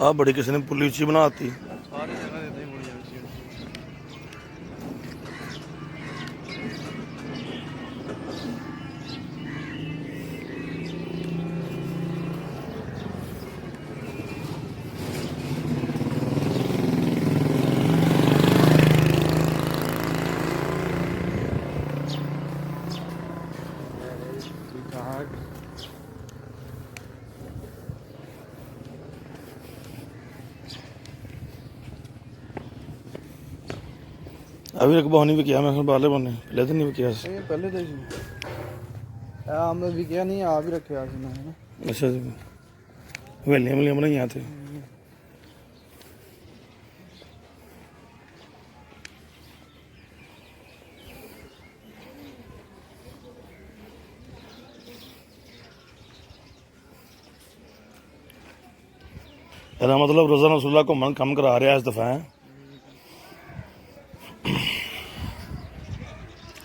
ਆ ਬੜੀ ਕਿਸੇ ਨੇ ਪੁਲੀ ਉੱਚੀ ਬਣਾਤੀ। ਸਾਰੀ ਜਗ੍ਹਾ ਇੱਦਾਂ ਹੀ ਬਣੀ ਜਾਂਦੀ ਸੀ। अभी रकबा नहीं भी किया मैं बाहरले बने पहले तो नहीं भी किया। ਇਹ ਪਹਿਲੇ ਤਾਂ ਹੀ ਸੀ। ਆਮ ਵੀ ਕਿਹਾ ਨਹੀਂ ਆ ਵੀ ਰੱਖਿਆ ਸੀ ਮੈਂ ਹਨਾ। अच्छा जी हवेलियां वलियां बनाई थे। ਇਹਦਾ मतलब रोज़ाना रसूला घूमन कम करा रहा इस दफा है।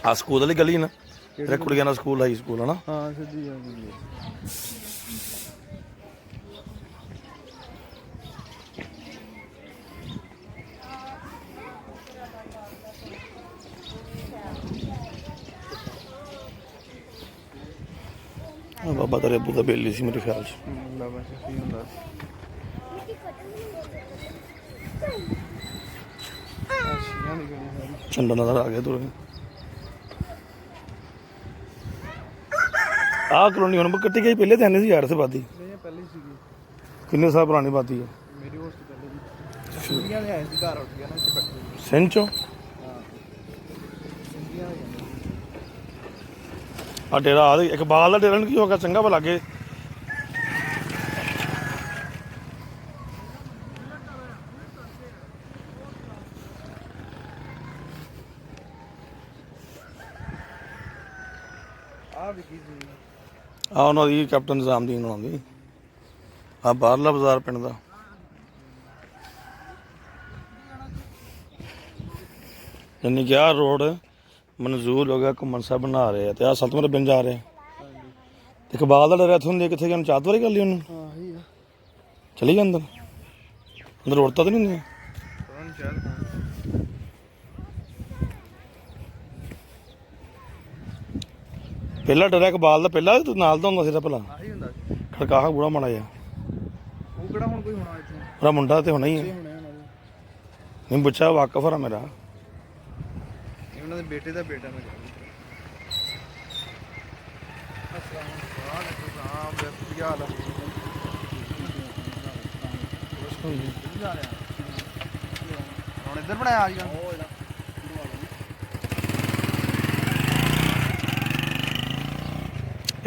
आ स्कूल वाली गली ना तेरे कुड़ियां का स्कूल हाई स्कूल है ना। ਹਾਂ ਸਿੱਧੀ ਆ ਗਈ। बाबा तेरे अबू का बेली सी मेरे ख्याल से। ਅੱਲਾ ਬਸ ਕੀ ਹੁੰਦਾ। ਅੱਛਾ ਨਹੀਂ ਗਈ झंडा नजर आ गया तुर आ कॉलोनी हम कट्टी गई पहले तो नहीं यार से बादी ਇਹ ਪਹਿਲੇ ਸੀਗੀ। किन्ने साल पुरानी बादी है। ਮੇਰੀ ਉਸ ਤੋਂ ਪਹਿਲੇ ਦੀ ਸਿੰਧੀਆਂ ਦੇ ਆਏ ਸੀ ਘਰ ਉੱਠ ਗਿਆ ਨਾ ਇੱਥੇ ਬੈਠੇ। सिंचो ਹਾਂ ਸਿੰਧੀਆਂ ਦੇ ਜਾਂਦੇ। आ डेरा आ इकबाल का डेरा की होगा चंगा भला अगे। ਆ ਵੀ ਕੀ ਸੀ। आ उन्होंने कैप्टन निजामदीन उन्होंने आ बाहरला बाजार पिंड का यानी कि आ रोड मंजूर हो गया घूमन साहब बना रहे हैं। तो आ सतमर पिंड जा रहे हैं। इकबाल का डेरा इतों कितने गया चार वारी कर ली उन्होंने ਹਾਂ ਹੀ ਆ। चली गया अंदर रोड़ता तो नहीं है। ਕੌਣ ਸ਼ਾਇਦ पहला डेरा इकबाल का पहला नाल का होंगे भला ਆਹੀ ਹੁੰਦਾ ਸੀ। खड़काहा बूढ़ा माड़ा जा ਉਹ ਕਿਹੜਾ ਹੁਣ ਕੋਈ ਹੋਣਾ ਇੱਥੇ। मेरा मुंडा तो होना ही ਇਹ है। ਹੋਣੇ ਉਹਨਾਂ ਦੇ। नहीं बच्चा वाकफ है मेरा। ਇਹ ਉਹਨਾਂ ਦੇ ਬੇਟੇ ਦਾ ਬੇਟਾ ਮੈਂ ਕਹਿੰਦਾ। ਕੀ ਹਾਲ ਆ। ਹੁਣ ਇੱਧਰ ਬਣਾਇਆ ਆ ਗਿਆ।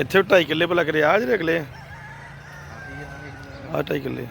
इतने 2.5 किले भला करे आज अगले आ 2.5 किले